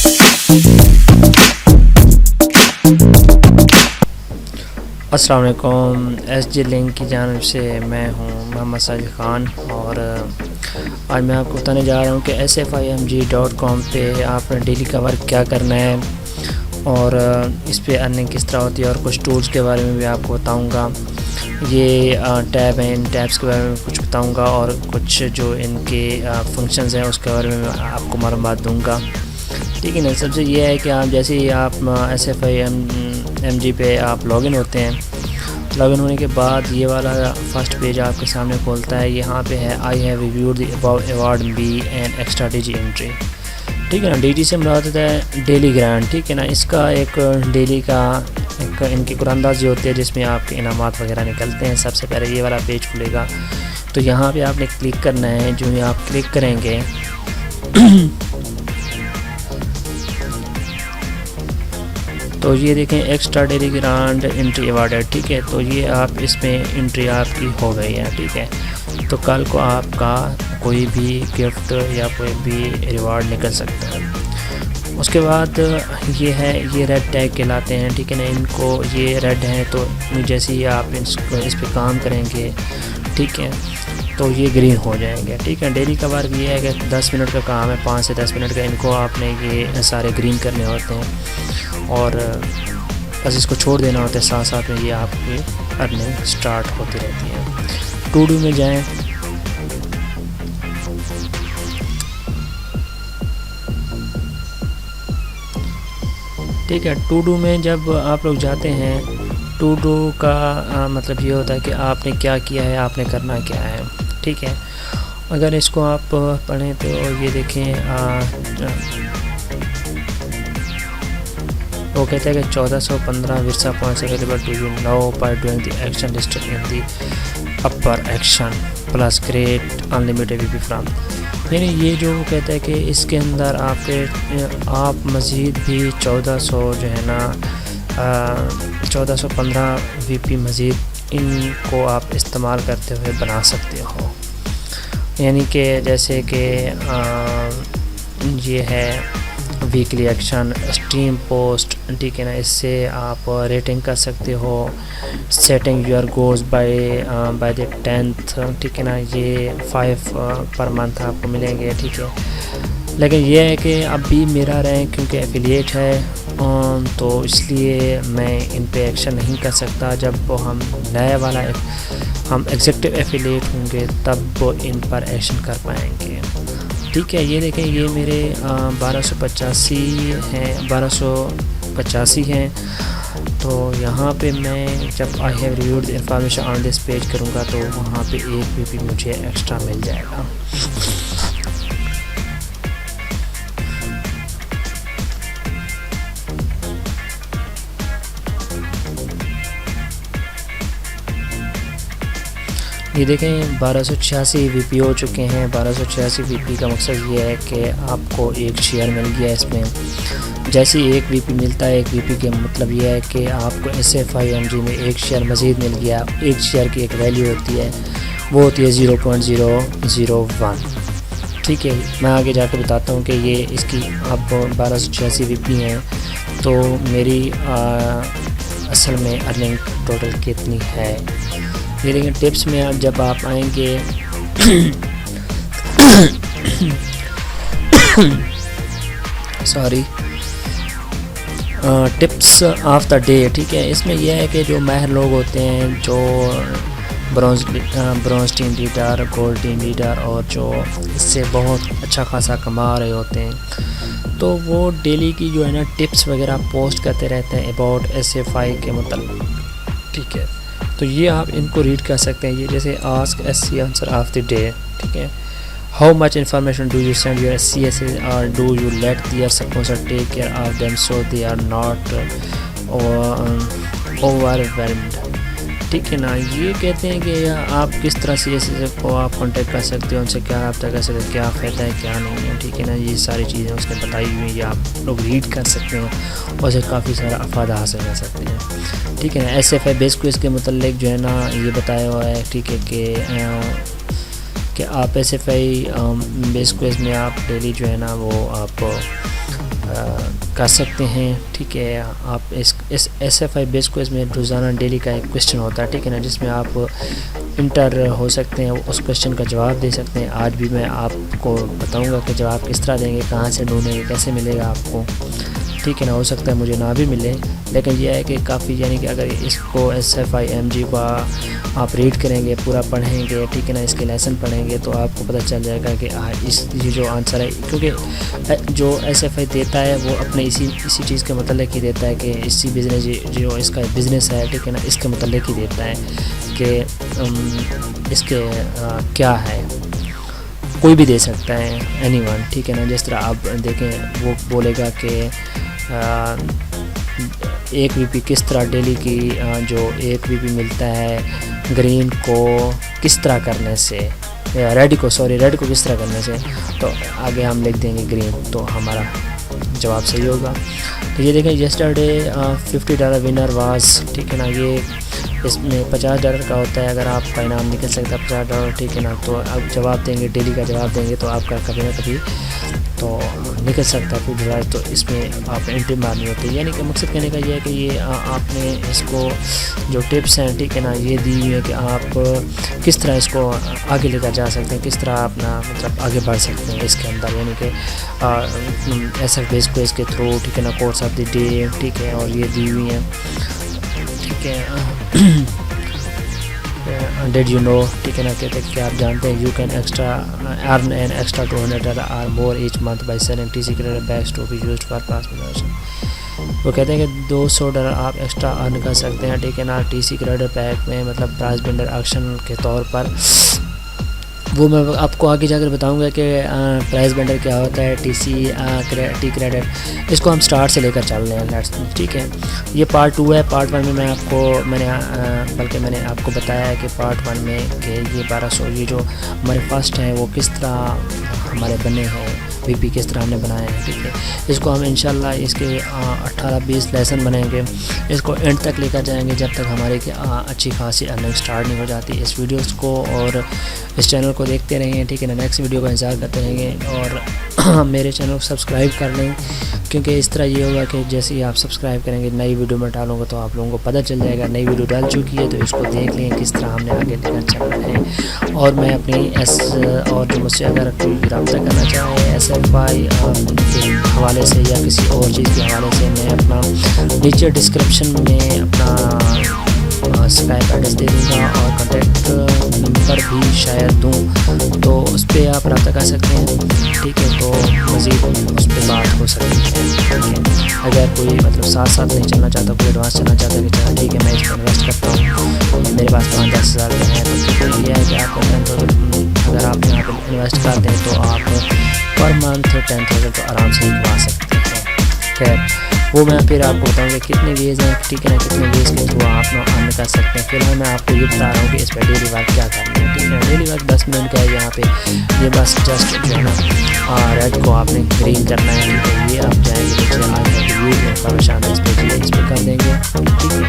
अस्सलाम वालेकुम। SG link की जानिब से मैं हूं मोहम्मद साजिद ख़ान और आज मैं आपको बताने जा रहा हूं कि sfimg.com पे आपने डेली का वर्क क्या करना है और इस पे अर्निंग किस तरह होती है और कुछ टूल्स के बारे में भी आपको बताऊंगा। ये टैब हैं, इन टैब्स के बारे में कुछ बताऊंगा और कुछ जो इनके फंक्शंस हैं उसके बारे में मैं आपको मालूमात दूंगा। ठीक है ना। सबसे ये है कि आप जैसे ही आप SFIMG पे आप लॉगिन होते हैं, लॉगिन होने के बाद ये वाला फर्स्ट पेज आपके सामने खोलता है। यहाँ पे है I have reviewed the above award B and extra DG entry. ठीक है ना। DG से मुराद होता है डेली ग्रांट। ठीक है ना। इसका एक डेली का एक इनकी कुरानंदाजी होती है जिसमें आपके इनामात वगैरह निकलते हैं। सबसे पहले ये वाला पेज खुलेगा तो यहाँ पे आपने क्लिक करना है। जो आप क्लिक करेंगे तो ये देखें extra daily grant entry award है। ठीक है। तो ये आप इसमें एंट्री आपकी हो गई है। ठीक है। तो कल को आपका कोई भी गिफ्ट या कोई भी रिवार्ड निकल सकता है। उसके बाद ये है, ये रेड टैग कहलाते हैं। ठीक है ना। इनको ये रेड हैं तो जैसे ही आप इस पे काम करेंगे, ठीक है, तो ये ग्रीन हो जाएंगे। ठीक है। डेली का वर्क ये है कि 10 मिनट का काम है, 5 से 10 मिनट का। इनको आपने ये सारे ग्रीन करने होते हैं और बस इसको छोड़ देना होता है। साथ साथ में ये आपकी अर्निंग स्टार्ट होती रहती है। टू डू में जाएं। ठीक है। टू डू में जब आप लोग जाते हैं, टू डू का मतलब ये होता है कि आपने क्या किया है, आपने करना क्या है। ठीक है। अगर इसको आप पढ़ें तो ये देखें, वो कहते हैं कि 1415 विरसा points available to you now by doing the action listed in the upper action plus great unlimited VP from. यानी ये जो वो कहता है कि इसके अंदर आप मज़ीद भी 1400 जो है ना 1415 VP मज़ीद इनको आप इस्तेमाल करते हुए बना सकते हो। यानी कि जैसे कि ये है वीकली एक्शन, स्ट्रीम पोस्ट। ठीक है ना। इससे आप रेटिंग कर सकते हो। Setting your goals by the 10th। ठीक है ना। ये 5 पर मंथ आपको मिलेंगे। ठीक है। लेकिन ये है कि अभी मेरा रैंक क्योंकि एफिलिएट है तो इसलिए मैं इन पे एक्शन नहीं कर सकता। जब हम नया वाला हम एग्जीक्यूटिव एफिलिएट होंगे तब इन पर एक्शन कर पाएंगे। ठीक है। ये देखें, ये मेरे 1285 हैं। तो यहाँ पे मैं जब आई have reviewed information on this page करूँगा तो वहाँ पे एक VP मुझे एक्स्ट्रा मिल जाएगा। ये देखें 1286 VP हो चुके हैं। 1286 VP का मकसद ये है कि आपको एक शेयर मिल गया इसमें। जैसे ही एक VP मिलता है, एक VP के मतलब ये है कि आपको SFIMG में एक शेयर मज़ीद मिल गया। एक शेयर की एक वैल्यू होती है, वो होती है 0.001। ठीक है। मैं आगे जाकर बताता हूँ कि ये इसकी अब 1286 VP हैं तो मेरी असल में अर्निंग टोटल कितनी है। ये देखिए टिप्स में आप जब आप आएंगे sorry tips of the day. ठीक है। इसमें यह है कि जो माहिर लोग होते हैं, जो bronze team leader, gold team leader और जो इससे बहुत अच्छा खासा कमा रहे होते हैं, तो वो डेली की जो है ना टिप्स वगैरह पोस्ट करते रहते हैं अबाउट SFI के मतलब। ठीक है। तो ये आप इनको रीड कर सकते हैं। ये जैसे ask SC answer of the day. ठीक है। How much information do you send your CSS or do you let their sponsor take care of them so they are not overwhelmed. ठीक है ना। ये कहते हैं कि आप किस तरह CSS को आप कांटेक्ट कर सकते हो, उनसे क्या रब्ता कर सकते हो, क्या फ़ायदा है क्या नहीं है। ठीक है ना। ये सारी चीज़ें उसने बताई हुई हैं, ये आप लोग रीड कर सकते हैं और उससे काफ़ी सारा अफादा हासिल कर सकते हैं। ठीक है ना। SFI बेस क्विज़ के मतलब जो है ना ये बताया हुआ है। ठीक है कि आप SFI बेस क्विज़ में आप डेली जो है ना वो आप कर सकते हैं। ठीक है, आप इस SFI बेस को इसमें रोज़ाना डेली का एक क्वेश्चन होता है, ठीक है ना, जिसमें आप इंटर हो सकते हैं, उस क्वेश्चन का जवाब दे सकते हैं। आज भी मैं आपको बताऊंगा कि जवाब किस तरह देंगे, कहाँ से ढूंढेंगे, कैसे मिलेगा आपको, ठीक है ना। हो सकता है मुझे ना भी मिले, लेकिन यह है कि काफ़ी, यानी कि अगर इसको SFI MG को आप रीड करेंगे, पूरा पढ़ेंगे, ठीक है ना, इसके लेसन पढ़ेंगे, तो आपको पता चल जाएगा कि ये जो आंसर है, क्योंकि जो SFI देता है वो अपने इसी चीज़ के मतलब ही देता है कि इसी बिज़नेस, जो इसका बिज़नेस है, ठीक है ना, इसके मतलब ही देता है कि इसके क्या है। कोई भी दे सकता है, एनीवन, ठीक है ना। जिस तरह आप देखें, वो बोलेगा कि 1 VP किस तरह डेली की जो 1 VP मिलता है ग्रीन को किस तरह करने से, रेड को किस तरह करने से, तो आगे हम लिख देंगे ग्रीन, तो हमारा जवाब सही होगा। तो ये देखें, येस्टरडे $50 विनर वाज, ठीक है ना, ये इसमें $50 का होता है। अगर आपका इनाम निकल सकता है $50, ठीक है ना, तो आप जवाब देंगे, डेली का जवाब देंगे, तो आपका कभी ना कभी तो निकल सकता है $50। तो इसमें आप एंट्री मारनी होती है। यानी कि मकसद कहने का ये है कि ये आपने इसको जो टिप्स हैं, ठीक है ना, ये दी हुई है कि आप किस तरह इसको आगे लेकर जा सकते हैं, किस तरह अपना मतलब आगे बढ़ सकते हैं इसके अंदर, यानी कि SFI बेस को इसके थ्रू, ठीक है ना, कोर्स ऑफ द डे, ठीक है, और ये दी हुई हैं, ठीक है। डिड यू नो, ठीक है ना, कहते हैं कि आप जानते हैं, you can earn an extra $200 or more each month by selling TC credit bags to be used for pass promotion. वो कहते हैं कि $200 आप एक्स्ट्रा अर्न कर सकते हैं, ठीक है ना, TC क्रेडिट पैक में, मतलब प्राइस बिल्डर ऑक्शन के तौर पर। वो मैं आपको आगे जाकर बताऊंगा कि प्राइस बेंडर क्या होता है, टी क्रेडिट। इसको हम स्टार्ट से लेकर चल रहे हैं, ठीक है। ये पार्ट 2 है। पार्ट 1 में मैंने आपको बताया है कि पार्ट 1 में कि ये 1200 ये जो हमारे फर्स्ट हैं वो किस तरह हमारे बने हैं, VP किस तरह हमने बनाए हैं, ठीक है। इसको हम इंशाल्लाह इसके 18-20 लेसन बनेंगे, इसको एंड तक लेकर जाएंगे जब तक हमारे अच्छी खासी अर्निंग स्टार्ट नहीं हो जाती। इस वीडियोस को और इस चैनल को देखते रहेंगे, ठीक है ना। नेक्स्ट वीडियो का इंतज़ार करते रहेंगे और मेरे चैनल को सब्सक्राइब कर लें, क्योंकि इस तरह ये होगा कि जैसे ही आप सब्सक्राइब करेंगे, नई वीडियो में डालूंगा तो आप लोगों को पता चल जाएगा नई वीडियो डाल चुकी है, तो इसको देख लें किस तरह हमने आगे लेकर चल रहे हैं। और मैं अपनी और जो मुझसे अगर कोई रब्ता करना चाहे SFI के हवाले से या किसी और चीज़ के हवाले से, मैं अपना नीचे डिस्क्रिप्शन में अपना स्काइप एड्रेस दे दूँगा और कॉन्टैक्ट नंबर भी शायद दूँ, तो उस पर आप रब्ता कर सकते हैं, ठीक है। तो मज़ीद उस पर बात हो सकती है, ठीक है। अगर कोई मतलब साथ नहीं चलना चाहता, कोई एडवांस चलना चाहता है कि चलो ठीक है मैं इस पर इन्वेस्ट करता हूँ, मेरे पास 5-10 हज़ार रुपये हैं, तो ये है कि आपको 10,000 अगर आप यहाँ पर इन्वेस्ट करते हैं तो आप पर मंथ 10,000 तो आराम से कमा सकते हैं। खैर वो मैं फिर आपको बताऊंगा कितने वेज हैं, ठीक है ना, कितने वेज के थ्रू आप अर्न कर सकते हैं। फिलहाल मैं आपको ये बता रहा हूँ कि इस पर डेली वर्क क्या करना है, ठीक है। डेली वर्क 10 मिनट का है यहाँ पे। ये बस जस्ट जो है ना रेड को आपने ग्रीन करना है, ठीक है। ये आप जाएंगे नीचे आज इंफॉर्मेशन इस पर कर देंगे, ठीक है।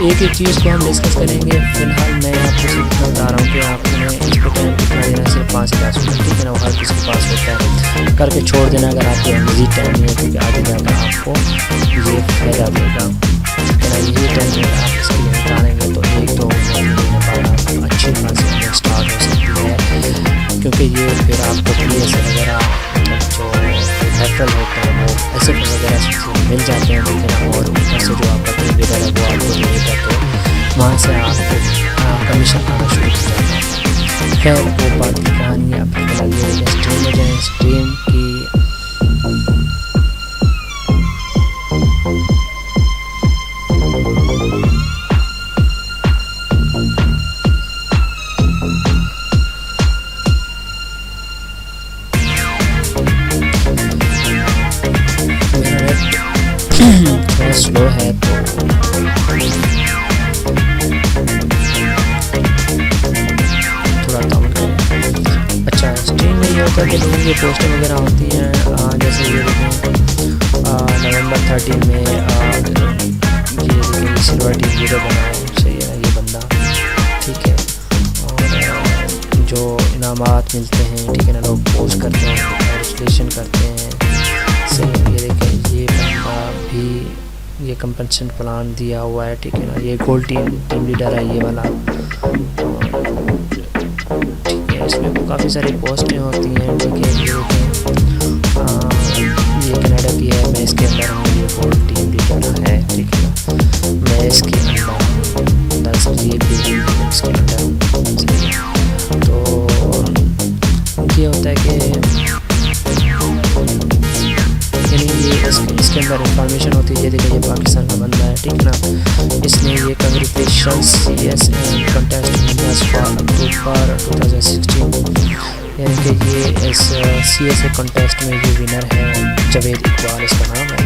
एक चीज़ को हम डिस्कस करेंगे। फिलहाल मैं आपको सिर्फ बता रहा हूँ कि आपने इस पर टाइम कितना देना, सिर्फ 5 से 10 मिनट, ठीक है ना। वो हर किसी के पास होता है, करके छोड़ देना अगर आपको मज़ीद टाइम नहीं है, क्योंकि आगे जाकर आपको ये फायदा देगा, ठीक है ना। ये टाइम आप इसके लिए निकालेंगे तो 1-2 महीने बाद अच्छी खासी स्टार्ट हो सकती है, क्योंकि ये फिर आपको PS वगैरह जो रेफरल होते हैं वो SFI वगैरह से मिल जाते हैं, ठीक है। और ऊपर से जो आपका लीडर है वो आपको देगा, तो वहाँ से आपको कमीशन आना शुरू हो जाता है। खैर वो बात की कहानी आपको बता दी। स्ट्रीम में जाएँ, स्ट्रीम की थोड़ा स्लो है, तो थोड़ा कम करें। अच्छा, स्ट्रीम में ये होता है कि लोगों की पोस्टें वगैरह होती हैं, जैसे ये देखें नवंबर 13 में ये देखें सिल्वर टीम वीडियो बनाए, सही है ये बंदा, ठीक है। और जो इनामात मिलते हैं, ठीक है ना, लोग पोस्ट करते हैं, रजिस्ट्रेशन करते हैं, सही है। ये देखें ये ये कंपनसेशन प्लान दिया हुआ है, ठीक है ना। ये गोल्ड टीम लीडर है ये वाला, ठीक है। इसमें काफ़ी सारी पोस्टें होती हैं, ठीक है। ये कनाडा की है, मैं इसके अंदर हूँ, ये गोल्ड टीम लीडर है, ठीक है ना। मैं इसके अंदर सर ये इसके अंदर, तो ये होता है कि इसके अंदर इंफॉर्मेशन होती है। ये देखिए ये पाकिस्तान का बंदा है, ठीक है ना। इसने ये congratulations CS contest winners for October 2016, यानी कि ये इस CSA कंटेस्ट में ये विनर है, जावेद इकबाल इसका नाम है।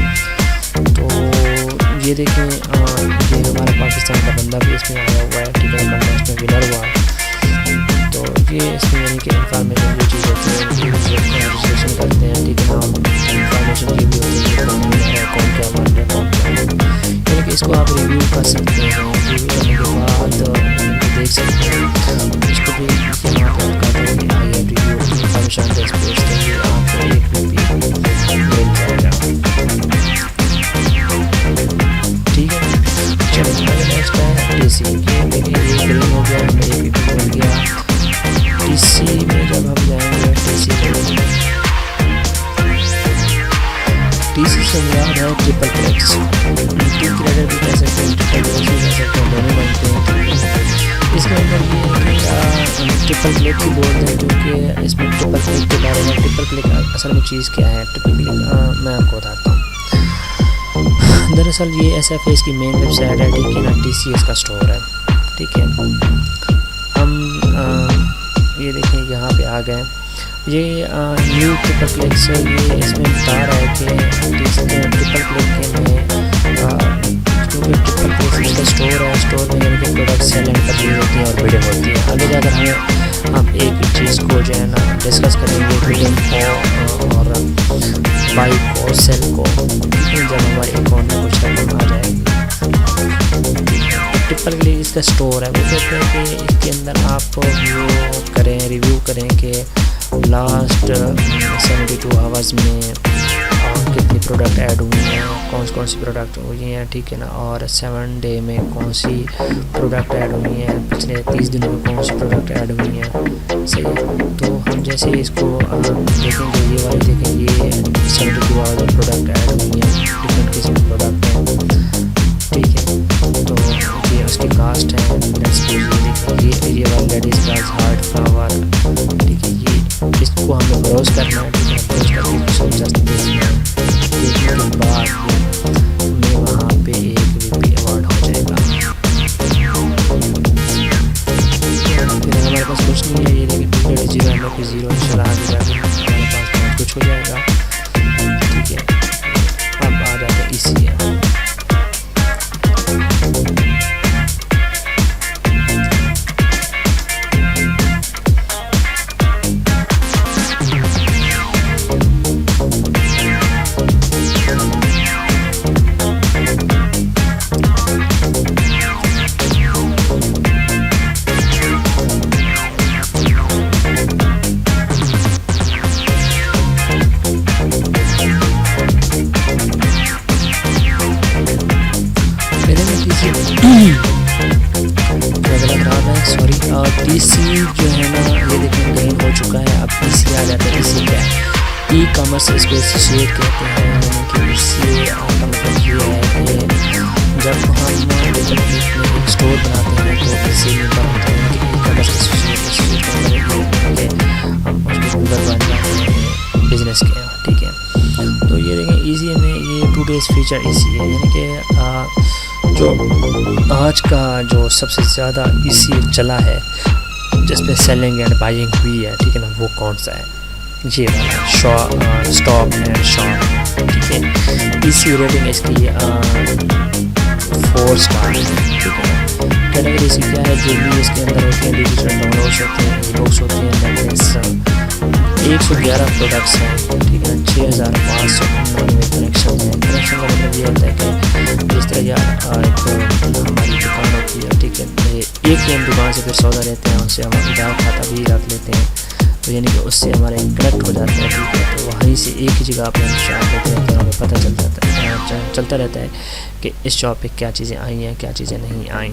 तो ये देखें ये हमारा पाकिस्तान का बंदा भी इसमें आया हुआ है, ठीक है, कंटेस्ट में विनर हुआ है। तो ये इसमें यानी कि इंफॉर्मेशन जो चीज़ होती है रजिस्ट्रेशन करते हैं, ठीक है ना। इंफॉर्मेशन ये भी होती है कौन क्या मान रहा है, कौन क्या यानी कि इसको आप रिव्यू कर सकते हैं। रिव्यू करने के बाद देख सकते हैं इसको भी यहाँ पर करते हैं रिव्यू इंफॉर्मेशन बेस पेज के आपको एक मिल जाएगा, ठीक है। चलो नेक्स्ट है DC की, देखिए ये ग्रीन हो गया, मेरे पीपी बन गया। DC में जब हम जाएंगे DC से याद है ट्रिपल क्लिक्स, टीम क्रिएटर भी कह सकते हैं, ट्रिपल क्लिक्स भी कह सकते हैं, दोनों बनते हैं। इसके अंदर ये ट्रिपल क्लिक की बोलते हैं, क्योंकि इसमें ट्रिपल क्लिक के बारे में, ट्रिपल क्लिक असल में चीज़ क्या है, ट्रिपल क्लिक मैं आपको बताता हूँ। दरअसल ये SFA इसकी मेन वेबसाइट है, ठीक है ना। DC इसका स्टोर है, ठीक है। हम ये देखें यहाँ पे आ गए, ये न्यू ट्रिपल क्लिक्स, ये इसमें बता रहा है कि ट्रिपल क्लिक के में क्योंकि ट्रिपल क्लिक का स्टोर है, स्टोर में यानी कि प्रोडक्ट सेल एंड परचेज होती हैं और बिडिंग होती है। आगे जाकर हम एक चीज़ को जो है ना डिस्कस करेंगे, बिडिंग को और बाई को, सेल को, जब हमारे अकाउंट में कुछ रकम आ जाएगी। ट्रिपल क्लिक इसका स्टोर है, वो कहते हैं कि इसके अंदर आप व्यू करें, रिव्यू करें कि लास्ट 72 आवर्स में कितनी प्रोडक्ट ऐड हुई हैं, कौन सी प्रोडक्ट हुई हैं, ठीक है ना। और 7 डे में कौन सी प्रोडक्ट ऐड हुई हैं, पिछले 30 दिनों में कौन सी प्रोडक्ट ऐड हुई हैं, सही है। तो हम जैसे इसको देखेंगे, ये वाले देखेंगे, ये 72 आवर्स में प्रोडक्ट ऐड हुई हैं, डिफरेंट किस्म के प्रोडक्ट हैं, ठीक है। तो ये उसकी कास्ट है, ये वाला लेडीज़ का हार्ट फ्लावर, ठीक है। ये इसको हमें ब्राउज करना है, ठीक है। ब्राउज करके इसको जस्ट देखना है, देखने के बाद हमें वहाँ पे एक VP अवार्ड हो जाएगा। फिर हमारे पास कुछ नहीं है, ये देखिए 0 हमें फिर 0 चला के जाके हमारे पास कुछ हो जाएगा, ठीक है। अब आ जाता है इसी है। DC जो है ना, ये देखिए ग्रीन हो चुका है। अब DC आ जाता है। DC क्या है? ई-कॉमर्स इसको एसोसिएट कहते हैं, यानी कि इससे आपका मतलब ये है कि जब हम डिजिटल में एक स्टोर बनाते हैं तो इससे मिलता होता है कि ई-कॉमर्स एसोसिएट करके हम उसके मेंबर बन जाते हैं बिजनेस के, ठीक है। तो ये देखें ईजी में ये 2 डेज़ फीचर इसी है, यानी कि जो आज का जो सबसे ज़्यादा इसी चला है जिसमें सेलिंग एंड बाइंग हुई है, ठीक है ना, वो कौन सा है? ये वाला स्टॉक एंड शॉप, ठीक है। इसी रेटिंग इसकी 4 स्टार, ठीक है ना। कैटेगरी इसकी क्या है? जो भी इसके अंदर होते हैं, डिजिटल डाउनलोड्स होते हैं, ई बुक्स होती हैं, 111 प्रोडक्ट्स हैं, ठीक है। 6599 कनेक्शन है। कनेक्शन का मतलब ये होता है कि जिस तरह एक हमारी दुकान होती है, ठीक है, एक ही हम दुकान से फिर सौदा लेते हैं, उनसे हम उधार खाता भी रख लेते हैं, तो यानी कि उससे हमारे कनेक्ट हो जाते हैं, ठीक है। तो वहीं से एक ही जगह पर हम शॉप लेते हैं तो हमें पता चल जाता है, चलता रहता है कि इस शॉप पे क्या चीज़ें आई हैं, क्या चीज़ें नहीं आई,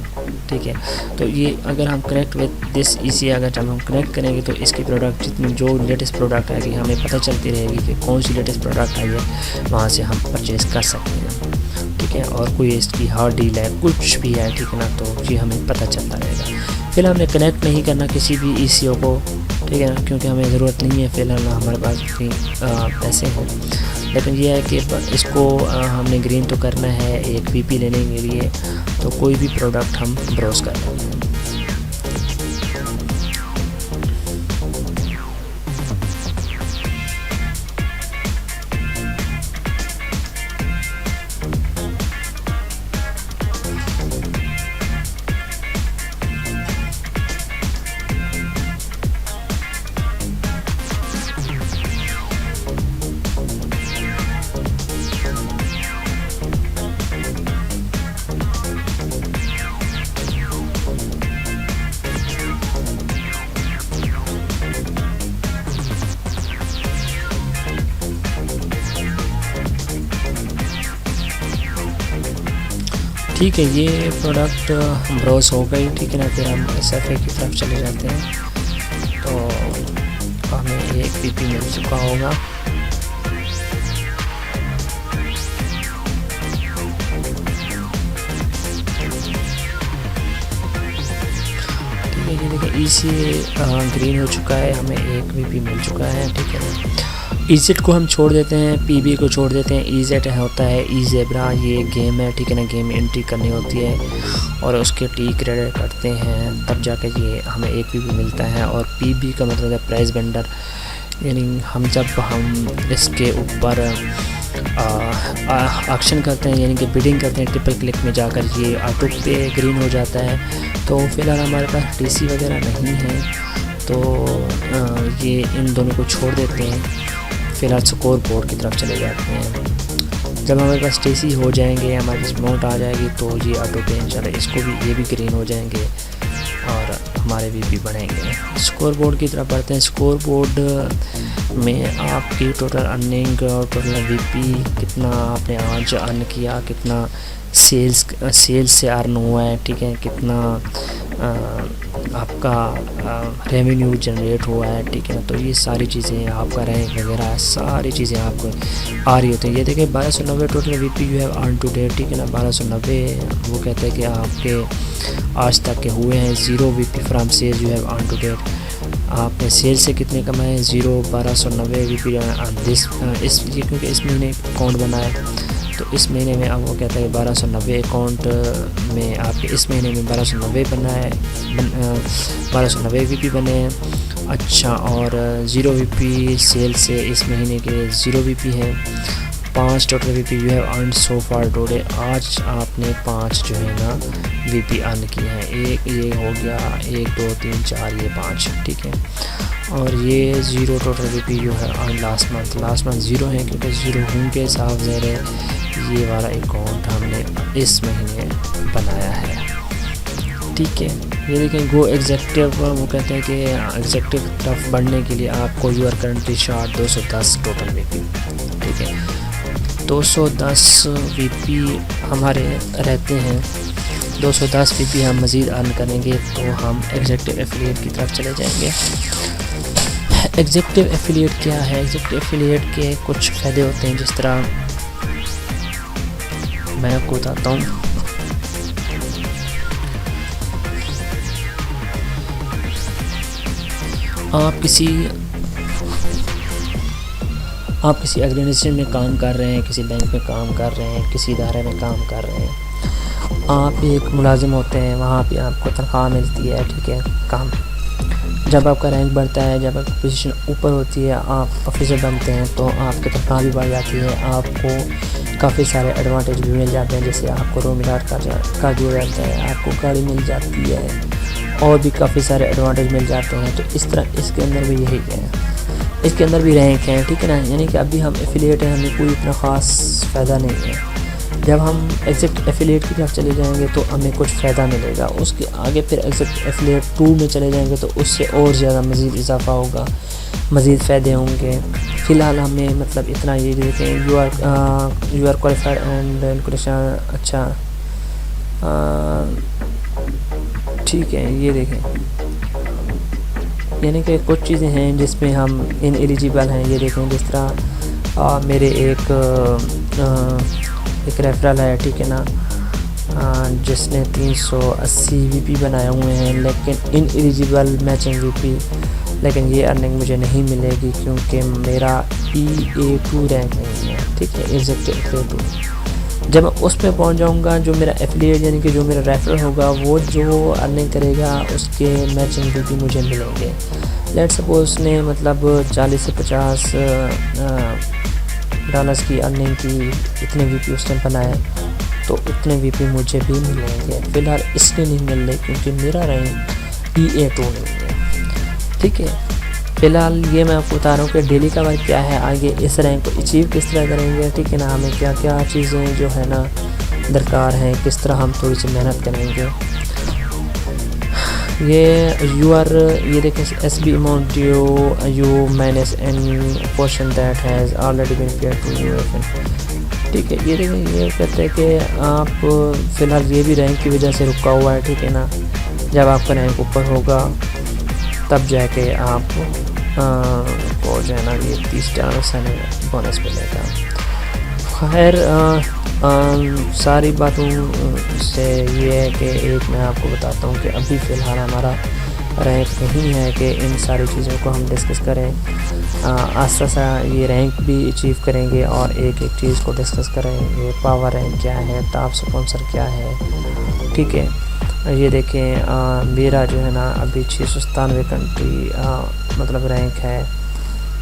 ठीक है। तो ये अगर हम कनेक्ट विद दिस ईसी अगर जब हम कनेक्ट करेंगे तो इसकी प्रोडक्ट जितनी जो लेटेस्ट प्रोडक्ट आएगी हमें पता चलती रहेगी कि कौन सी लेटेस्ट प्रोडक्ट आई है, वहाँ से हम परचेज़ कर सकते हैं, ठीक है। और कोई इसकी हार्ड डील है, कुछ भी है, ठीक है ना, तो ये हमें पता चलता रहेगा। फिलहाल हमें कनेक्ट नहीं करना किसी भी ईसीओ को, ठीक है ना, क्योंकि हमें ज़रूरत नहीं है, फ़िलहाल हमारे पास उतनी पैसे हैं। लेकिन ये है कि इसको हमने ग्रीन तो करना है एक वीपी लेने के लिए, तो कोई भी प्रोडक्ट हम ब्राउज़ कर लेंगे। ठीक है, ये प्रोडक्ट ब्राउज़ हो गई, ठीक है ना। फिर हम SFA की तरफ चले जाते हैं, तो हमें एक वीपी मिल चुका होगा। ठीक है, ये देखिए ईसी ग्रीन हो चुका है, हमें एक वीपी मिल चुका है, ठीक है ना। EZ को हम छोड़ देते हैं, PB को छोड़ देते हैं। EZ होता है ईज़ेब्रा, ये गेम है, ठीक है ना। गेम एंट्री करनी होती है और उसके टी क्रेडिट करते हैं, तब जाके ये हमें एक PB मिलता है। और PB का मतलब है प्राइस वेंडर, यानी जब हम इसके ऊपर ऑक्शन करते हैं, यानी कि बिडिंग करते हैं, ट्रिपल क्लिक में जाकर ये ऑटो पे ग्रीन हो जाता है। तो फिलहाल हमारे पास TC वगैरह नहीं है, तो ये इन दोनों को छोड़ देते हैं। फिलहाल स्कोर बोर्ड की तरफ चले जाते हैं। जब हमारे पास TC हो जाएंगे, हमारे पास नोट आ जाएगी, तो ये ऑटो पे इंशाल्लाह इसको भी, ये भी ग्रीन हो जाएंगे और हमारे वीपी बढ़ेंगे। स्कोर बोर्ड की तरफ बढ़ते हैं। स्कोर बोर्ड में आपकी टोटल अर्निंग और टोटल वीपी कितना आपने आज अर्न किया, कितना सेल्स से अर्न हुआ है, ठीक है, कितना आपका रेवेन्यू जनरेट हुआ है, ठीक है ना। तो ये सारी चीज़ें, आपका रैंक वगैरह सारी चीज़ें आपको आ रही होती है। ये देखिए 1290 total VP you have earn to date, ठीक है ना। 1290 वो कहते हैं कि आपके आज तक के हुए हैं। 0 VP from sale you have earn to date, आपने सेल से कितने कमाए, 0 1290 वीपी इस ये क्योंकि इस महीने अकाउंट बना है, तो इस महीने में अब वो कहता है 1290 अकाउंट में आपके इस महीने में 1290 बना है, 1290 वीपी बने हैं। अच्छा, और 0 वीपी सेल से इस महीने के 0 वीपी हैं। 5 total VP you have earn so far today, आज आपने 5 जो है ना वीपी अर्न किए हैं। एक ये हो गया, 1 2 3 4 ये 5, ठीक है। और ये 0 total VP you have earn last month 0 है, क्योंकि 0 होंगे साफ ज़ाहिर है ये वाला अकाउंट हमने इस महीने बनाया है, ठीक है। ये देखें गो एग्जेक्टिव, वो कहते हैं कि एग्जेक्टिव तरफ बढ़ने के लिए आपको your currently short 210 total VP, ठीक है। 210 वीपी हमारे रहते हैं। 210 वीपी हम मज़ीद अर्न करेंगे तो हम एग्जेक्टिव एफिलिएट की तरफ चले जाएंगे। एग्जेक्टिव एफिलिएट क्या है? एग्जेक्टिव एफिलिएट के कुछ फ़ायदे होते हैं, जिस तरह मैं आपको बताता हूँ। आप किसी ऑर्गेनाइजेशन में काम कर रहे हैं, किसी बैंक में काम कर रहे हैं, किसी इदारे में काम कर रहे हैं, आप एक मुलाजिम होते हैं, वहाँ पे आपको तनख्वाह मिलती है, ठीक है। काम जब आपका रैंक बढ़ता है, जब आपकी पोजीशन ऊपर होती है, आप ऑफिसर बनते हैं, तो आपकी तनख्वाह भी बढ़ जाती है, आपको काफ़ी सारे एडवांटेज भी मिल जाते हैं, जैसे आपको रूम अलाट का दिया जाता है, आपको गाड़ी मिल जाती है और भी काफ़ी सारे एडवांटेज मिल जाते हैं। तो इस तरह इसके अंदर भी यही है, इसके अंदर भी रैंक हैं, ठीक है ना। यानी कि अभी हम एफिलिएट हैं, हमें कोई इतना ख़ास फ़ायदा नहीं है। जब हम एग्जेक्ट एफिलिएट की तरफ चले जाएंगे तो हमें कुछ फ़ायदा मिलेगा, उसके आगे फिर एग्जेक्ट एफिलिएट 2 में चले जाएंगे तो उससे और ज़्यादा मज़ीद इजाफा होगा। मज़ीद फ़ायदे होंगे। फ़िलहाल हमें मतलब इतना ये देखें, you are qualified and inclusion. अच्छा ठीक है, ये देखें, यानी कि कुछ चीज़ें हैं जिसमें हम इन एलिजिबल हैं। ये देखें, जिस तरह मेरे एक रेफरल है, ठीक है ना, जिसने 380 वीपी बनाए हुए हैं, लेकिन इन एलिजिबल मैचिंग वीपी, लेकिन ये अर्निंग मुझे नहीं मिलेगी क्योंकि मेरा EA2 रैंक नहीं है, ठीक है, एग्जेक्टिव A2। जब मैं उस पर पहुँच जाऊँगा, जो मेरा एफिलिएट यानी कि जो मेरा रेफरल होगा, वो जो अर्निंग करेगा उसके मैचिंग वीपी मुझे मिलेंगे। लेट सपोज उसने मतलब 40 से 50 डॉलर्स की अर्निंग की, इतने वीपी उसने बनाए, तो उतने वीपी मुझे भी मिलेंगे। फ़िलहाल इसलिए नहीं मिल रहे क्योंकि मेरा रैंक EA2 नहीं है, ठीक है। फ़िलहाल ये मैं आपको बता रहा हूँ कि डेली का वर्क क्या है, आगे इस रैंक को अचीव किस तरह करेंगे, ठीक है ना, हमें क्या क्या चीज़ें जो है ना दरकार हैं, किस तरह हम थोड़ी सी मेहनत करेंगे। ये देखें, SB amount you minus any portion that has already been paid to you, ठीक है। ये देखें, ये कहते हैं कि आप फ़िलहाल ये भी रैंक की वजह से रुका हुआ है, ठीक है ना। जब आपका रैंक ऊपर होगा तब जाके आप को जो है ना ये 30 डॉलर बोनस मिलेगा। खैर सारी बातों से ये है कि एक मैं आपको बताता हूँ कि अभी फ़िलहाल हमारा रैंक नहीं है कि इन सारी चीज़ों को हम डिस्कस करें। आस्ता आस्ता ये रैंक भी अचीव करेंगे और एक एक चीज़ को डिस्कस करेंगे। पावर रैंक क्या है, टॉप स्पॉन्सर क्या है, ठीक है। ये देखें, मेरा जो है ना अभी 697 कंट्री मतलब रैंक है,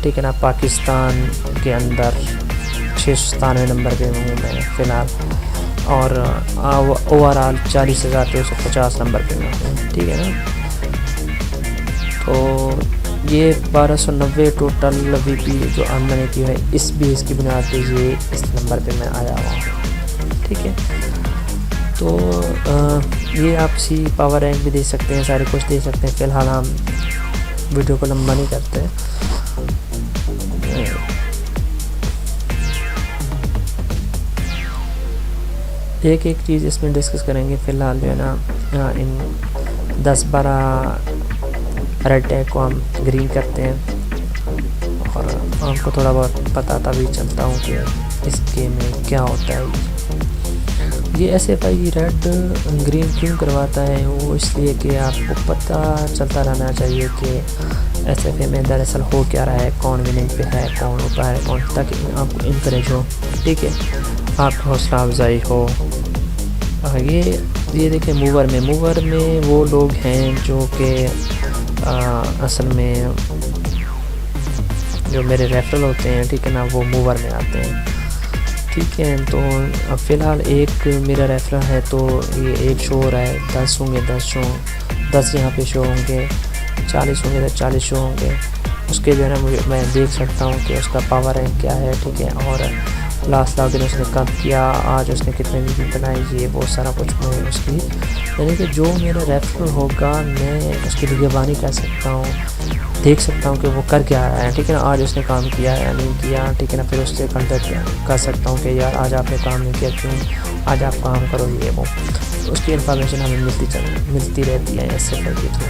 ठीक है ना। पाकिस्तान के अंदर 697 नंबर पे हूँ मैं फ़िलहाल, और ओवरऑल 40,250 नंबर पे मैं हूँ, ठीक है ना। तो ये 1290 टोटल वीपी जो अर्न मैंने की है, इस बेस की बुनियाद पे ये इस नंबर पे मैं आया हुआ हूँ, ठीक है। तो ये आप सी पावर रैंक भी दे सकते हैं, सारे कुछ दे सकते हैं। फ़िलहाल हम वीडियो को लंबा नहीं करते हैं। एक एक चीज़ इसमें डिस्कस करेंगे। फ़िलहाल जो है ना इन 10-12 रेड टैग को हम ग्रीन करते हैं और आपको थोड़ा बहुत बताता भी चलता हूँ कि इस गेम में क्या होता है। ये SFI रेड ग्रीन क्यों करवाता है, वो इसलिए कि आपको पता चलता रहना चाहिए कि SFA में दरअसल हो क्या रहा है, कौन विनिंग पे है, कौन ऊपर है, कौन, ताकि आपको इनकरेज हो, ठीक है, आपको हौसला अफजाई हो। ये देखें, मूवर में वो लोग हैं जो कि असल में जो मेरे रेफरल होते हैं, ठीक है ना, वो मूवर में आते हैं, ठीक है। तो अब फ़िलहाल एक मेरा रेफरल है, तो ये एक शो हो रहा है, 10 होंगे, 10 यहाँ पे शो होंगे, 40 होंगे तो 40 शो होंगे। उसके जो है ना मैं देख सकता हूँ कि उसका पावर रैंक क्या है, ठीक है, और लास्ट दिन उसने कब किया, आज उसने कितने वीडियो बनाई, ये वो सारा कुछ मैं उसकी, यानी कि जो मेरा रेफरल होगा मैं उसकी निगरानी कर सकता हूँ, देख सकता हूँ कि वो कर क्या रहा है, ठीक है ना। आज उसने काम किया है या नहीं किया, ठीक है ना। फिर उससे कांटेक्ट कर सकता हूँ कि यार आज आपने काम नहीं किया, क्यों, आज आप काम करो, ये वो, उसकी इन्फॉर्मेशन हमें मिलती रहती है SFI के थ्रू,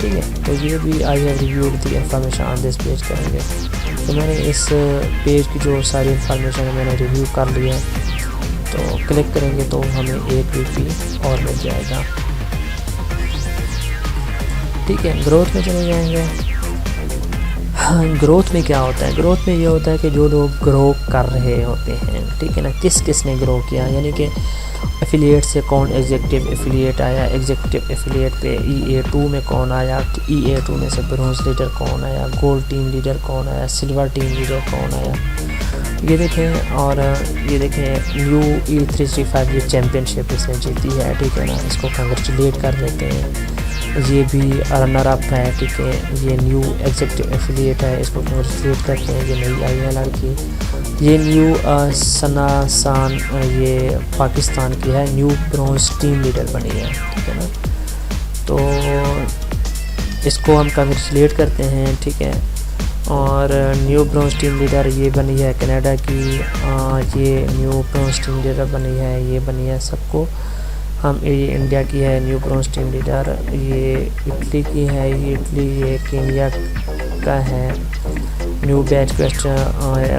ठीक है। तो ये भी आई have reviewed the information on this page करेंगे। तो मैंने इस पेज की जो सारी इन्फॉर्मेशन है मैंने रिव्यू कर ली है, तो क्लिक करेंगे तो हमें एक वीपी और मिल जाएगा, ठीक है। ग्रोथ में चले जाएंगे। ग्रोथ में क्या होता है, ग्रोथ में ये होता है कि जो लोग ग्रो कर रहे होते हैं, ठीक है ना, किस ने ग्रो किया, यानी कि एफिलिएट से कौन एग्जेक्टिव एफिलिएट आया, एग्जेक्टिव एफिलिएट पे EA2 में कौन आया, EA2 में से ब्रोंज लीडर कौन आया, गोल्ड टीम लीडर कौन आया, सिल्वर टीम लीडर कौन आया, ये देखें। और ये देखें, न्यू E335 ये चैम्पियनशिप इसने जीती है, ठीक है ना, इसको कंग्रेचुलेट कर देते हैं। ये भी रनर अप है, ठीक है, ये न्यू एग्जेक्टिव एफिलिएट है, इसको कंग्रेचुलेट करते हैं, ये नई आई है लड़की। ये न्यू सनासान ये पाकिस्तान की है, न्यू ब्रोंज टीम लीडर बनी है, ठीक है ना। तो इसको हम कंग्रेचुलेट करते हैं, ठीक है। और न्यू ब्रॉन्ज टीम लीडर ये बनी है कनाडा की, ये न्यू ब्रॉन्ज टीम लीडर बनी है, ये बनी है सबको। हम ये इंडिया की है न्यू ब्रॉन्ज टीम लीडर, ये इटली की है, ये इटली, ये केनिया का है new batch quest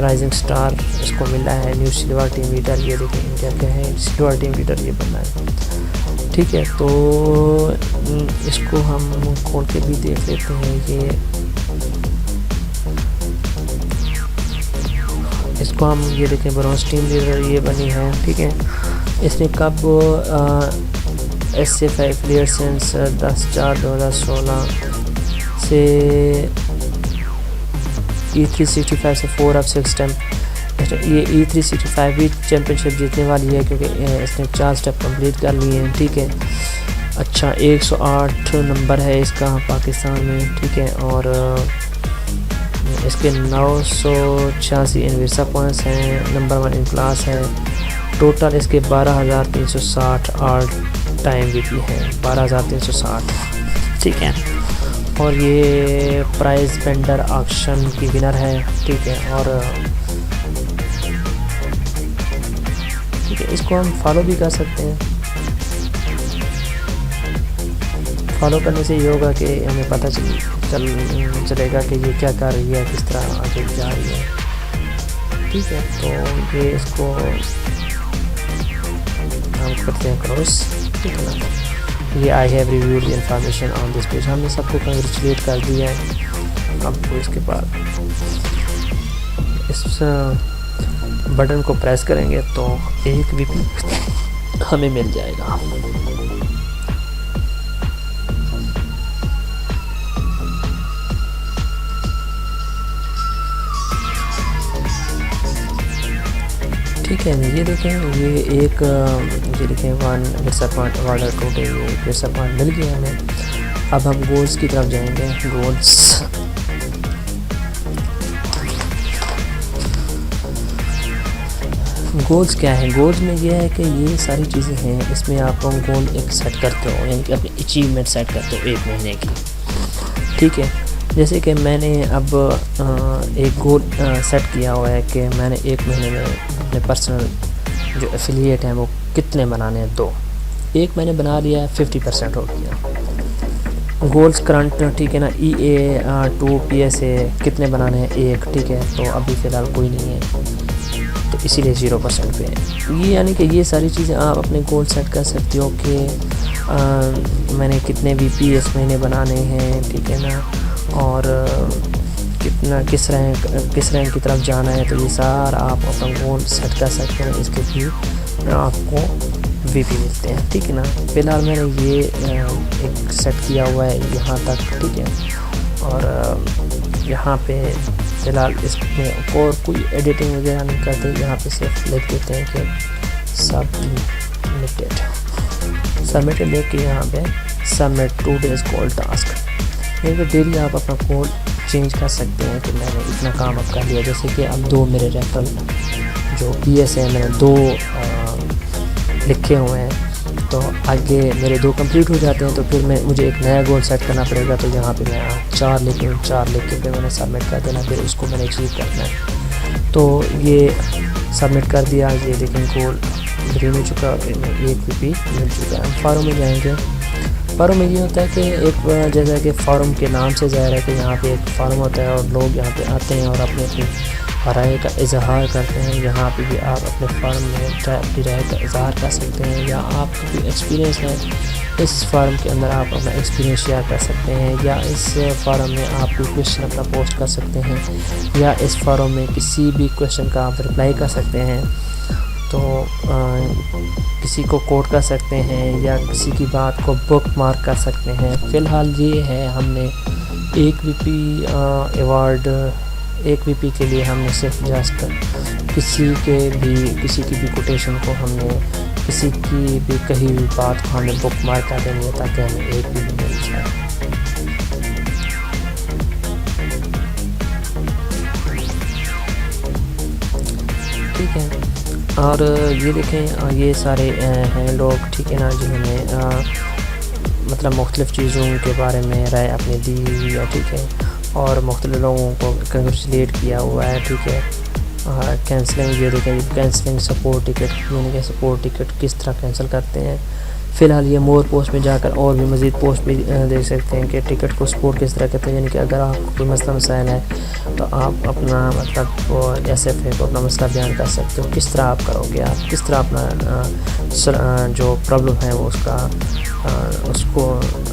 rising star, इसको मिला है न्यू सिल्वर टीम लीडर। ये देखिए इंडिया का है सिल्वर टीम लीडर ये बनना है, ठीक है। तो इसको हम खोल के भी देख लेते हैं। इसको हम ये देखें ब्रॉन्ज टीम लीडर ये बनी है, ठीक है। इसने कब SC5 प्लेयर सेंस 10/4/2016 से E365 से 4 of 6 टाइम ये E365 भी चैम्पियनशिप जीतने वाली है, क्योंकि इसने 4 स्टेप कंप्लीट कर लिए हैं, ठीक है। अच्छा 108 नंबर है इसका पाकिस्तान में, ठीक है। और इसके 986 इनविसा पॉइंट्स हैं, नंबर 1 इन क्लास है। टोटल इसके 12,360 ऑल टाइम VP है, 12,360, ठीक है। और ये प्राइज वेंडर ऑक्शन की विनर है, ठीक है। और ठीक है, इसको हम फॉलो भी कर सकते हैं। फॉलो करने से ये होगा कि हमें पता चलेगा कि ये क्या कर रही है, किस तरह आगे जा रही है, ठीक है। तो ये इसको हम करते हैं क्रॉस, ठीक है ना। ये आई have reviewed the information on this page, हमने सबको कंग्रेचुलेट कर दिया है। अब इसके बाद इस बटन को प्रेस करेंगे तो एक VP हमें मिल जाएगा। ठीक है, ये देखें ये देखें 1 WhatsApp ऑर्डर कोड है, ये WhatsApp मिल गया हमें। अब हम गोल्स की तरफ जाएंगे। गोल्स क्या है? गोल्स में ये है कि ये सारी चीज़ें हैं, इसमें आप गोल एक सेट करते हो, यानी कि अपनी अचीवमेंट सेट करते हो 1 महीने की, ठीक है। जैसे कि मैंने अब एक गोल सेट किया हुआ है कि मैंने 1 महीने में अपने पर्सनल जो एफिलिएट हैं वो कितने बनाने हैं, 2। एक मैंने बना लिया है, 50% हो गया। गोल्स करंट, ठीक है ना। EA2 PSA कितने बनाने हैं, 1, ठीक है। तो अभी फ़िलहाल कोई नहीं है, तो इसीलिए 0% पे है ये। यानी कि ये सारी चीज़ें आप अपने गोल सेट कर सकते हो कि मैंने कितने VP इस महीने बनाने हैं, ठीक है ना। और कितना किस रैंक की तरफ जाना है, तो ये सारा आप अपना गोल सेट कर सकते हैं। इसके भी आपको VP मिलते हैं, ठीक है ना। फ़िलहाल मैंने ये एक सेट किया हुआ है यहाँ तक, ठीक है। और यहाँ पे फ़िलहाल इसमें और कोई एडिटिंग वगैरह नहीं करते, यहाँ पे सिर्फ लिख देते हैं कि सबमिटेड लिख के यहाँ पे सबमिट 2 days गोल टास्क। यानी डेली आप अपना कोड चेंज कर सकते हैं कि मैंने इतना काम अब कर लिया। जैसे कि अब 2 मेरे रेफरल जो PS है मैंने 2 लिखे हुए हैं, तो आगे मेरे 2 कंप्लीट हो जाते हैं, तो फिर मुझे एक नया गोल सेट करना पड़ेगा। तो यहाँ पे मैं 4 लिख के फिर मैंने सबमिट कर देना, फिर उसको मैंने अचीव करना है। तो ये सबमिट कर दिया, ये देखें गोल ग्रीन हो चुका, 1 VP मिल चुका है। हम फॉर्म में जाएंगे। फॉर्म में ये होता है कि एक जैसा कि फॉर्म के नाम से ज़ाहिर है कि यहाँ पे एक फॉर्म होता है और लोग यहाँ पे आते हैं और अपनी राय का इजहार करते हैं। यहाँ पे भी आप अपने फॉर्म में अपनी राय का इजहार कर सकते हैं, या आपका कोई एक्सपीरियंस है इस फॉर्म के अंदर आप अपना एक्सपीरियंस शेयर कर सकते हैं, या इस फॉर्म में आप कोई क्वेश्चन अपना पोस्ट कर सकते हैं, या इस फॉर्म में किसी भी क्वेश्चन का आप रिप्लाई कर सकते हैं। तो किसी को कोट कर सकते हैं या किसी की बात को बुक मार्क कर सकते हैं। फ़िलहाल ये है, हमने 1 VP के लिए हमने सिर्फ जस्ट किसी की भी कोटेशन को हमने किसी की भी कही हुई बात को हमें बुक मार्क कर देनी है ताकि हमें 1 VP मिल जाए। ठीक है, और ये देखें ये सारे हैं लोग, ठीक है ना, जिन्होंने मतलब मुख्तलिफ़ चीज़ों के बारे में राय अपनी दी हुई है, ठीक है। और मुख्तलिफ लोगों को कंग्रेचुलेट किया हुआ है, ठीक है। कैंसलिंग, ये देखें, कैंसलिंग सपोर्ट टिकट, यानी कि सपोर्ट टिकट किस तरह कैंसिल करते हैं। फ़िलहाल ये मोर पोस्ट में जाकर और भी मज़ीद पोस्ट भी देख सकते हैं कि टिकट को सपोर्ट किस तरह करते हैं। यानी कि अगर आपको कोई मसला मसाइल है तो आप अपना मतलब SFA को अपना मसला बयान कर सकते हो। किस तरह आप करोगे, आप किस तरह अपना जो प्रॉब्लम है वो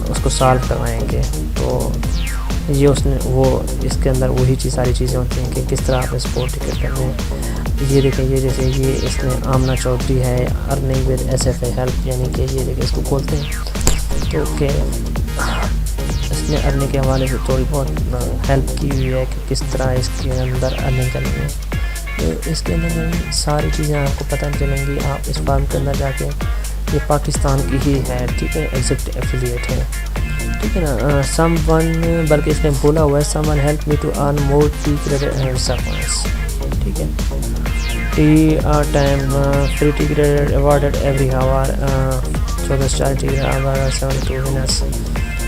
उसको सॉल्व करवाएंगे। तो ये इसके अंदर वही सारी चीज़ें होती हैं कि किस तरह आपने सपोर्ट टिकट करने हैं। ये देखें, ये जैसे ये इसमें आमना चौधरी है, अर्निंग विद SFA हेल्प, यानी कि ये देखें, इसको खोलते हैं तो कि इसने अर्निंग के हवाले से थोड़ी बहुत हेल्प की हुई है कि किस तरह इसके अंदर अर्निंग करनी है। तो इसके अंदर सारी चीज़ें आपको पता चलेंगी। आप इस फॉर्म के अंदर जाके, ये पाकिस्तान की ही है, ठीक है, एग्जिट एफिलिएट है, ठीक है ना। समवन, बल्कि इसने बोला हुआ है someone help me to earn more T credit and service, ठीक है। T time free T credit awarded every hour, 14 star T hour 72 winners,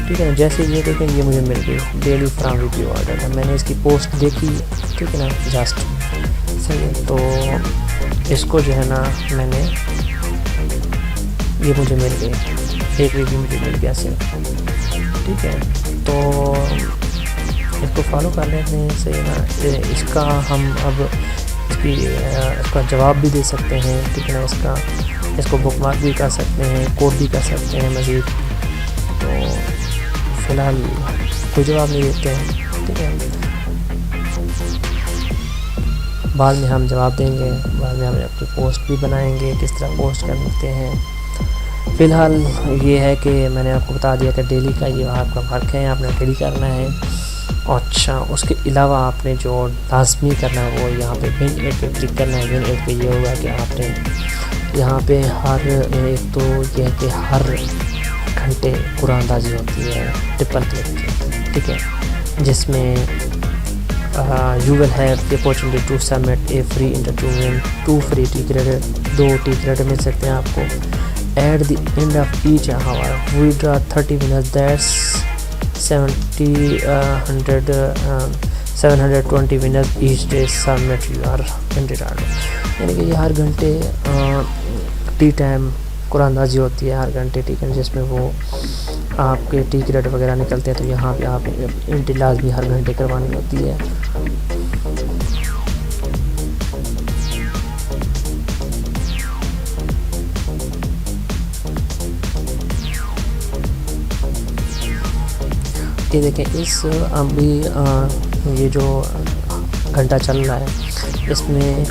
ठीक है ना। जैसे ये देखें, ये मुझे मिल गई डेली फ्रॉम रिव्यू ऑर्डर है। मैंने इसकी पोस्ट देखी, ठीक है ना, जस्ट सही है। तो इसको जो है ना मैंने, ये मुझे मिल गई, एक रिव्यू मुझे मिल गया सिर्फ, ठीक है। तो इसको फॉलो कर लेते हैं, सही है ना। इसका हम अब इसका जवाब भी दे सकते हैं, ठीक है ना। इसको बुकमार्क भी कर सकते हैं, कोड भी कर सकते हैं मज़ीद। तो फ़िलहाल कोई जवाब नहीं देते हैं, ठीक है। बाद में हम जवाब देंगे, बाद में हम अपनी पोस्ट भी बनाएंगे, किस तरह पोस्ट करते हैं। फ़िलहाल ये है कि मैंने आपको बता दिया कि डेली का ये आपका वर्क है, आपने डेली करना है। अच्छा, उसके अलावा आपने जो लाजमी करना है वो यहाँ पे विन एड पे क्लिक करना है। विन एड पे ये होगा कि आपने यहाँ पे हर एक, तो ये है कि हर घंटे कुरानदाजी होती है ट्रिपल क्लिक की, ठीक है, जिसमें you will have the opportunity to submit a free entry to win 2 free T credit, 2 T credit मिल सकते हैं आपको। At the end of each hour, we draw 30 winners. That's 720 winners each day. Submit your entry order. यानी कि ये हर घंटे T time कुरानदाजी होती है, हर घंटे टी टाइम, जिसमें वो आपके टी क्रेडिट वगैरह निकलते हैं। तो यहाँ पे आप एंट्री लाजमी हर घंटे करवानी होती है। ये देखें, इस अभी ये जो घंटा चल रहा है, इसमें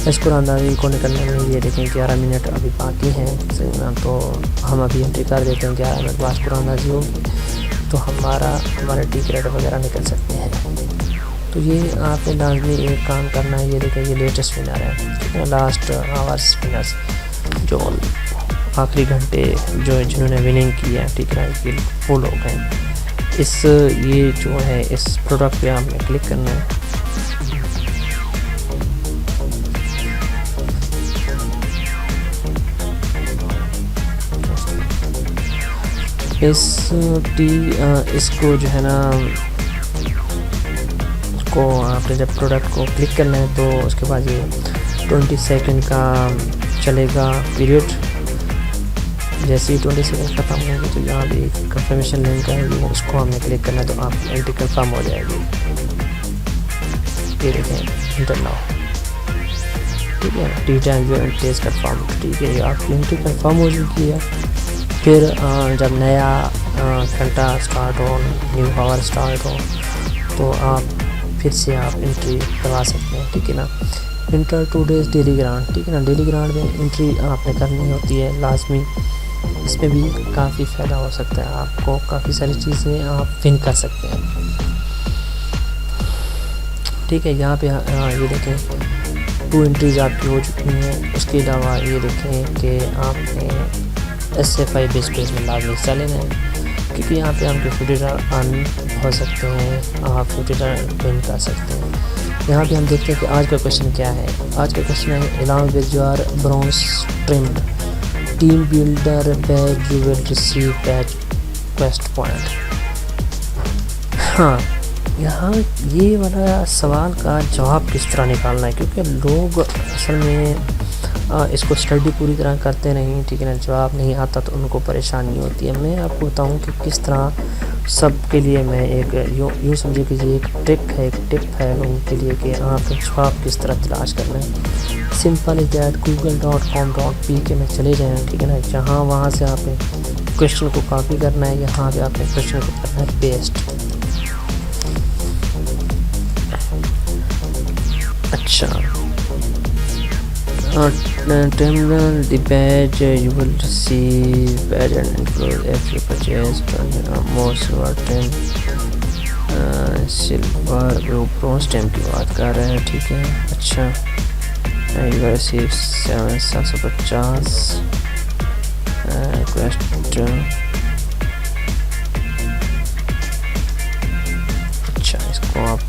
इस कुरानदाजी को निकलने में ये देखें 11 मिनट अभी बाकी हैं। तो हम अभी एंट्री कर देते हैं, 11 मिनट बाद कुरानदाजी होगी तो हमारे टी क्रेडिट वगैरह निकल सकते हैं। तो ये आपने लाजमी एक काम करना है। ये देखें, ये लेटेस्ट विनर है, ठीक है, लास्ट आवर्स विनर्स, जो आखिरी घंटे जिन्होंने विनिंग की है, ठीक है, ये वो लोग हैं। ये जो है इस प्रोडक्ट पे आपने क्लिक करना है। इसको जो है ना, इसको आपने जब प्रोडक्ट को क्लिक करना है तो उसके बाद ये 20 सेकंड का चलेगा पीरियड। जैसे ही 20 सेकंड खत्म होंगे तो यहाँ भी कंफर्मेशन लिंक है, वो उसको हमने क्लिक करना है तो आप एंट्री कंफर्म हो जाएगी। ये देखें, इंटर नाउ, ठीक है, टी टाइम जो एंट्रीज कंफर्म, ठीक है, आपकी एंट्री कंफर्म हो चुकी है। फिर जब नया घंटा स्टार्ट हो, न्यू आवर स्टार्ट हो, तो आप फिर से आप एंट्री करवा सकते हैं, ठीक है ना। इंटर 2 डेज़ डेली ग्रांट, ठीक है ना। डेली ग्रांट में एंट्री आपने करनी होती है लाजमी। इसमें भी काफ़ी फ़ायदा हो सकता है आपको, काफ़ी सारी चीज़ें आप विन कर सकते हैं, ठीक है। यहाँ पे ये देखें 2 एंट्रीज़ आपकी हो चुकी हैं। उसके अलावा ये देखें कि आपने SFI बेस पेज में लाजमी हिस्सा लेना है, क्योंकि यहाँ पे आपके $50 अर्न हो सकते हैं, आप $50 विन कर सकते हैं। यहाँ पे हम देखते हैं कि आज का क्वेश्चन क्या है। आज का क्वेश्चन है, along with your bronze trimmed team builder badge you will receive batch quest point. हाँ, यहाँ ये वाला सवाल का जवाब किस तरह निकालना है, क्योंकि लोग असल में इसको स्टडी पूरी तरह करते नहीं, ठीक है ना, जवाब नहीं आता तो उनको परेशानी होती है। मैं आपको बताऊं कि किस तरह सबके लिए मैं एक यूँ समझिए कि ये एक टिप है लोगों के लिए कि आप जवाब किस तरह तलाश करना है। सिंपल इज दैट google.com.pk में चले जाएँ, ठीक है ना, जहाँ वहाँ से आपने क्वेश्चन को कॉपी करना है, यहाँ पे आपने क्वेश्चन को करना है पेस्ट। अच्छा, terminal the badge you will receive badge and include if you purchase more silver 10 silver bronze stamp की बात कर रहे हैं, ठीक है। अच्छा, you will receive 750 question। अच्छा, इसको आप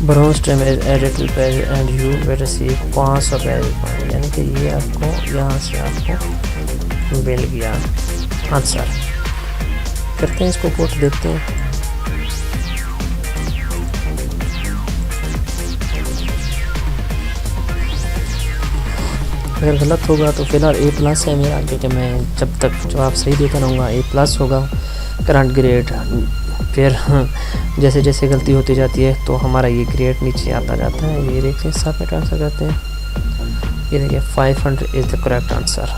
bronze stem is added to page and you will receive 500 page point, यानी कि ये आपको यहाँ से आपको मिल गया आंसर। करते हैं इसको कोट देखते हैं। अगर गलत होगा तो फिलहाल A+ है मेरा, क्योंकि मैं जब तक जवाब सही देता रहूँगा A+ होगा करंट ग्रेड। फिर जैसे जैसे गलती होती जाती है तो हमारा ये ग्रेड नीचे आता जाता है। ये देखिए सबमिट आंसर करते हैं, ये देखिए 500 इज़ द करेक्ट आंसर।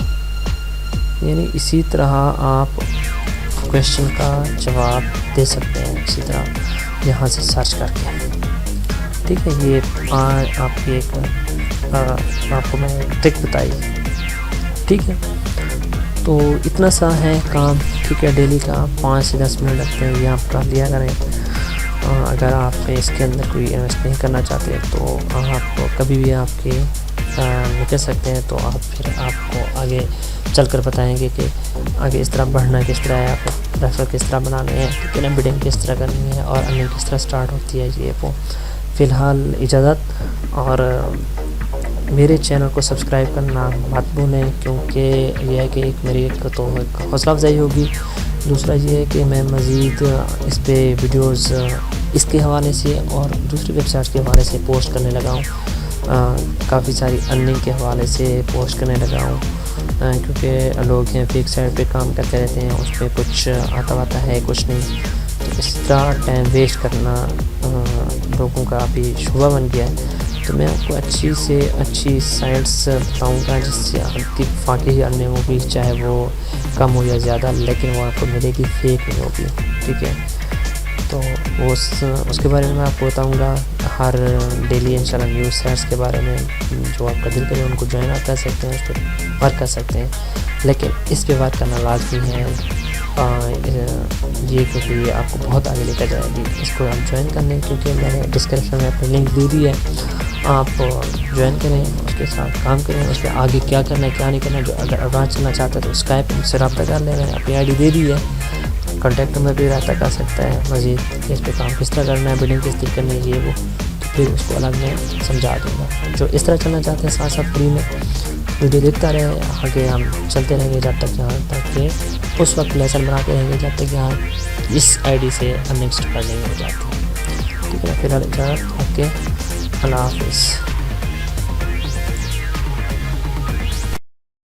यानी इसी तरह आप क्वेश्चन का जवाब दे सकते हैं, इसी तरह यहाँ से सर्च करके, ठीक है। ये आपकी एक आपको मैं ट्रिक बताई, ठीक है। तो इतना सा है काम, ठीक है। डेली का 5 से 10 मिनट लगते हैं, ये आप कर लिया करें। अगर आप इसके अंदर कोई इन्वेस्ट नहीं करना चाहते तो आप कभी भी आपके निकल सकते हैं, तो आप फिर आपको आगे चलकर बताएंगे कि आगे इस तरह बढ़ना किस तरह है, आपको रेफर किस तरह बनाने हैं, ठीक है ना, बिडिंग किस तरह करनी है और अर्निंग किस तरह स्टार्ट होती है। ये वो फ़िलहाल इजाज़त, और मेरे चैनल को सब्सक्राइब करना मत भूलें, क्योंकि यह है कि एक मेरी एक तो एक हौसला अफजाई होगी, दूसरा ये है कि मैं मज़ीद इस पे वीडियोस इसके हवाले से और दूसरी वेबसाइट के हवाले से पोस्ट करने लगा हूँ। काफ़ी सारी अर्निंग के हवाले से पोस्ट करने लगा हूँ, क्योंकि लोग हैं फेक साइट पे काम करते रहते हैं, उस पर कुछ आता है कुछ नहीं, तो इस तरह टाइम वेस्ट करना लोगों का अभी शुबा बन गया है। तो मैं आपको अच्छी से अच्छी साइट्स बताऊंगा जिससे आपकी वाकई अर्निंग होगी, चाहे वो कम हो या ज़्यादा, लेकिन वो आपको मिलेगी, फेक नहीं होगी, ठीक है। तो उसके बारे में मैं आपको बताऊंगा हर डेली इंशाल्लाह न्यूज़ साइट्स के बारे में। जो आपका दिल करे उनको ज्वाइन आप कर सकते हैं, उस पर वर्क कर सकते हैं, लेकिन इस पे वर्क करना लाजमी है ये, क्योंकि ये आपको बहुत आगे लेकर जाएगी। इसको आप ज्वाइन कर लें, क्योंकि मैंने डिस्क्रिप्शन में अपनी लिंक दे दी है, आप ज्वाइन करें, उसके साथ काम करें, उस पर आगे क्या करना है क्या नहीं करना है। जो अगर एडवांस चलना चाहता है तो स्काइप से रब्ता कर लें, मैंने अपनी ID दे दी है, कॉन्टैक्ट नंबर भी रब्ता कर सकता है। मज़ीद इस पर काम किस तरह करना है, बिडिंग किस तरह करनी है, ये वो तो फिर उसको अलग मैं समझा दूँगा। जो इस तरह चलना चाहते हैं साथ साथ फ्री में वीडियो देखता रहे, आगे हम चलते रहेंगे जब तक यहाँ तक कि उस वक्त लेसन बनाते रहेंगे जब तक यहाँ इस ID से अर्निंग स्टार्ट नहीं हो जाती, ठीक है। फिलहाल इजाज़त, ओके, अल्लाह हाफ़िज़।